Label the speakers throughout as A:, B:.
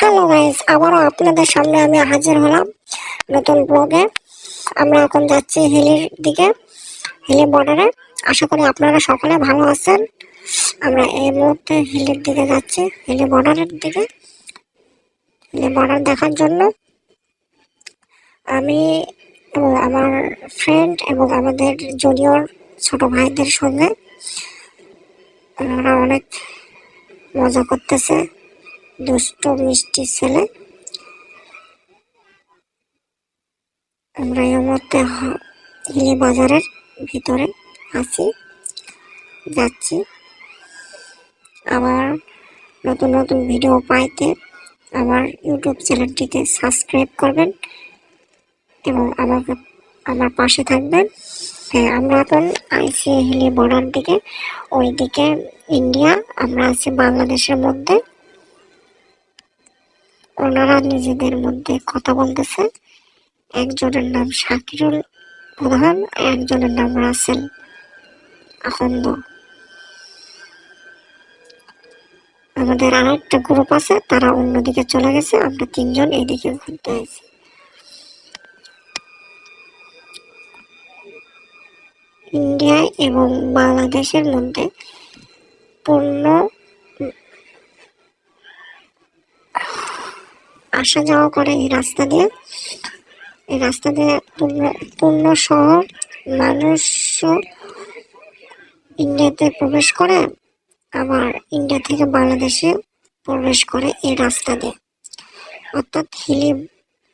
A: Hello guys, আবারও আপনাদের সামনে আমি হাজির হলাম নতুন ব্লগে। আমরা এখন যাচ্ছি হিলির দিকে, হিলি বর্ডারে। আশা করি আপনারা সকলে ভালো আছেন। আমরা এই মুহূর্তে হিলির দিকে যাচ্ছি, হিলি বর্ডারের দিকে, হিলি বর্ডার দেখার জন্য। আমি এবং আমার ফ্রেন্ড এবং আমাদের জুনিয়র ছোট ভাইদের সঙ্গে ওরা অনেক মজা করতেছে, দুষ্ট মিষ্টি ছেলে। আমরা এই মুহূর্তে হিলি বাজারের ভিতরে আছি, যাচ্ছি। আমার নতুন নতুন ভিডিও পাইতে আমার ইউটিউব চ্যানেলটিকে সাবস্ক্রাইব করবেন এবং আমার পাশে থাকবেন। হ্যাঁ, আমরা এখন আইসি হিলি বর্ডার দিকে, ওইদিকে ইন্ডিয়া, আমরা আছি বাংলাদেশের মধ্যে। ওনারা নিজেদের মধ্যে কথা বলতেছে। একজনের নাম শাকিরুল প্রধান, একজনের নাম রাসেল আখন্দ। আমাদের আর একটা গ্রুপ আছে, তারা অন্যদিকে চলে গেছে, আমরা তিনজন এদিকে ঘুরতে আছি। ইন্ডিয়া এবং বাংলাদেশের মধ্যে পূর্ণ আসা যাওয়া করে এই রাস্তা দিয়ে। এই রাস্তা দিয়ে পূর্ণ শহর মানুষ ইন্ডিয়াতে প্রবেশ করে, আবার ইন্ডিয়া থেকে বাংলাদেশে প্রবেশ করে এই রাস্তা দিয়ে, অর্থাৎ হিলি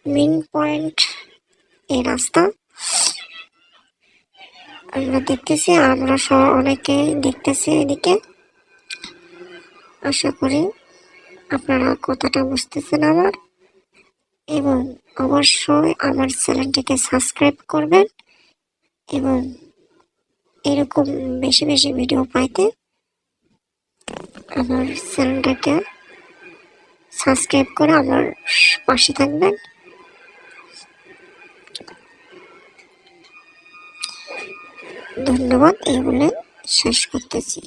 A: মেইন পয়েন্ট এই রাস্তা। আমরা দেখতেছি, আমরা সহ অনেকেই দেখতেছি এদিকে। আশা করি আপনারা কথাটা বুঝতেছেন আমার, এবং অবশ্যই আমার চ্যানেলটিকে সাবস্ক্রাইব করবেন এবং এরকম বেশি বেশি ভিডিও পাইতে আমার চ্যানেলটাকে সাবস্ক্রাইব করে আমার পাশে থাকবেন। ধন্যবাদ, এই বলে শেষ করতেছি।